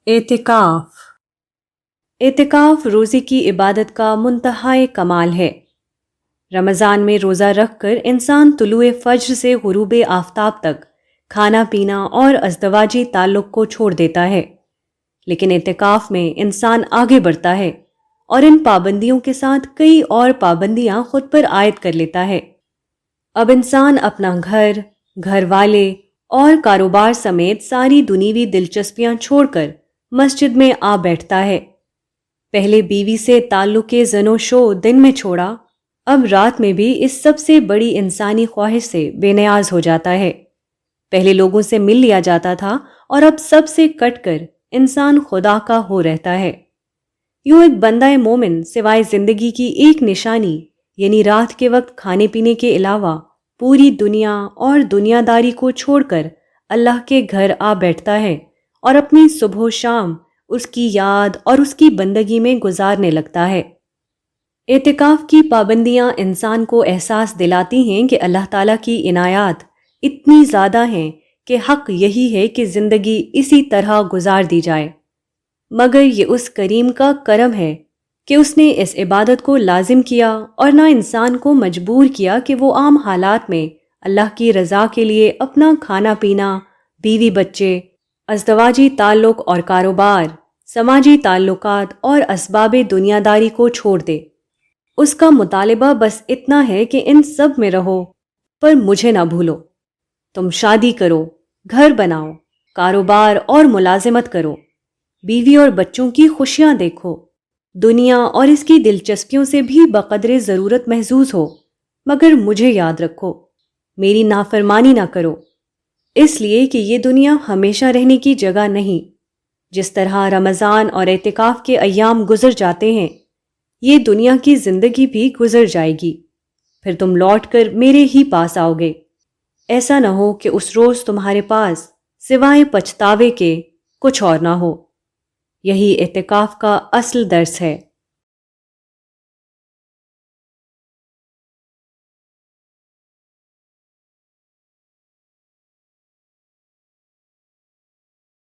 اعتکاف۔ اعتکاف روزے کی عبادت کا منتہائی کمال ہے۔ رمضان میں روزہ رکھ کر انسان طلوع فجر سے غروب آفتاب تک کھانا پینا اور ازدواجی تعلق کو چھوڑ دیتا ہے، لیکن اعتکاف میں انسان آگے بڑھتا ہے اور ان پابندیوں کے ساتھ کئی اور پابندیاں خود پر عائد کر لیتا ہے۔ اب انسان اپنا گھر والے اور کاروبار سمیت ساری دنیوی دلچسپیاں چھوڑ کر مسجد میں آ بیٹھتا ہے۔ پہلے بیوی سے تعلق کے زن و شو دن میں چھوڑا، اب رات میں بھی اس سب سے بڑی انسانی خواہش سے بے نیاز ہو جاتا ہے۔ پہلے لوگوں سے مل لیا جاتا تھا اور اب سب سے کٹ کر انسان خدا کا ہو رہتا ہے۔ یوں ایک بندہ مومن سوائے زندگی کی ایک نشانی یعنی رات کے وقت کھانے پینے کے علاوہ پوری دنیا اور دنیا داری کو چھوڑ کر اللہ کے گھر آ بیٹھتا ہے اور اپنی صبح و شام اس کی یاد اور اس کی بندگی میں گزارنے لگتا ہے۔ اعتکاف کی پابندیاں انسان کو احساس دلاتی ہیں کہ اللہ تعالیٰ کی عنایات اتنی زیادہ ہیں کہ حق یہی ہے کہ زندگی اسی طرح گزار دی جائے، مگر یہ اس کریم کا کرم ہے کہ اس نے اس عبادت کو لازم کیا اور نہ انسان کو مجبور کیا کہ وہ عام حالات میں اللہ کی رضا کے لیے اپنا کھانا پینا، بیوی بچے، ازدواجی تعلق اور کاروبار، سماجی تعلقات اور اسباب دنیا داری کو چھوڑ دے۔ اس کا مطالبہ بس اتنا ہے کہ ان سب میں رہو پر مجھے نہ بھولو۔ تم شادی کرو، گھر بناؤ، کاروبار اور ملازمت کرو، بیوی اور بچوں کی خوشیاں دیکھو، دنیا اور اس کی دلچسپیوں سے بھی بقدر ضرورت محظوظ ہو، مگر مجھے یاد رکھو، میری نافرمانی نہ کرو، اس لیے کہ یہ دنیا ہمیشہ رہنے کی جگہ نہیں۔ جس طرح رمضان اور اعتکاف کے ایام گزر جاتے ہیں، یہ دنیا کی زندگی بھی گزر جائے گی، پھر تم لوٹ کر میرے ہی پاس آؤ گے۔ ایسا نہ ہو کہ اس روز تمہارے پاس سوائے پچھتاوے کے کچھ اور نہ ہو۔ یہی اعتکاف کا اصل درس ہے۔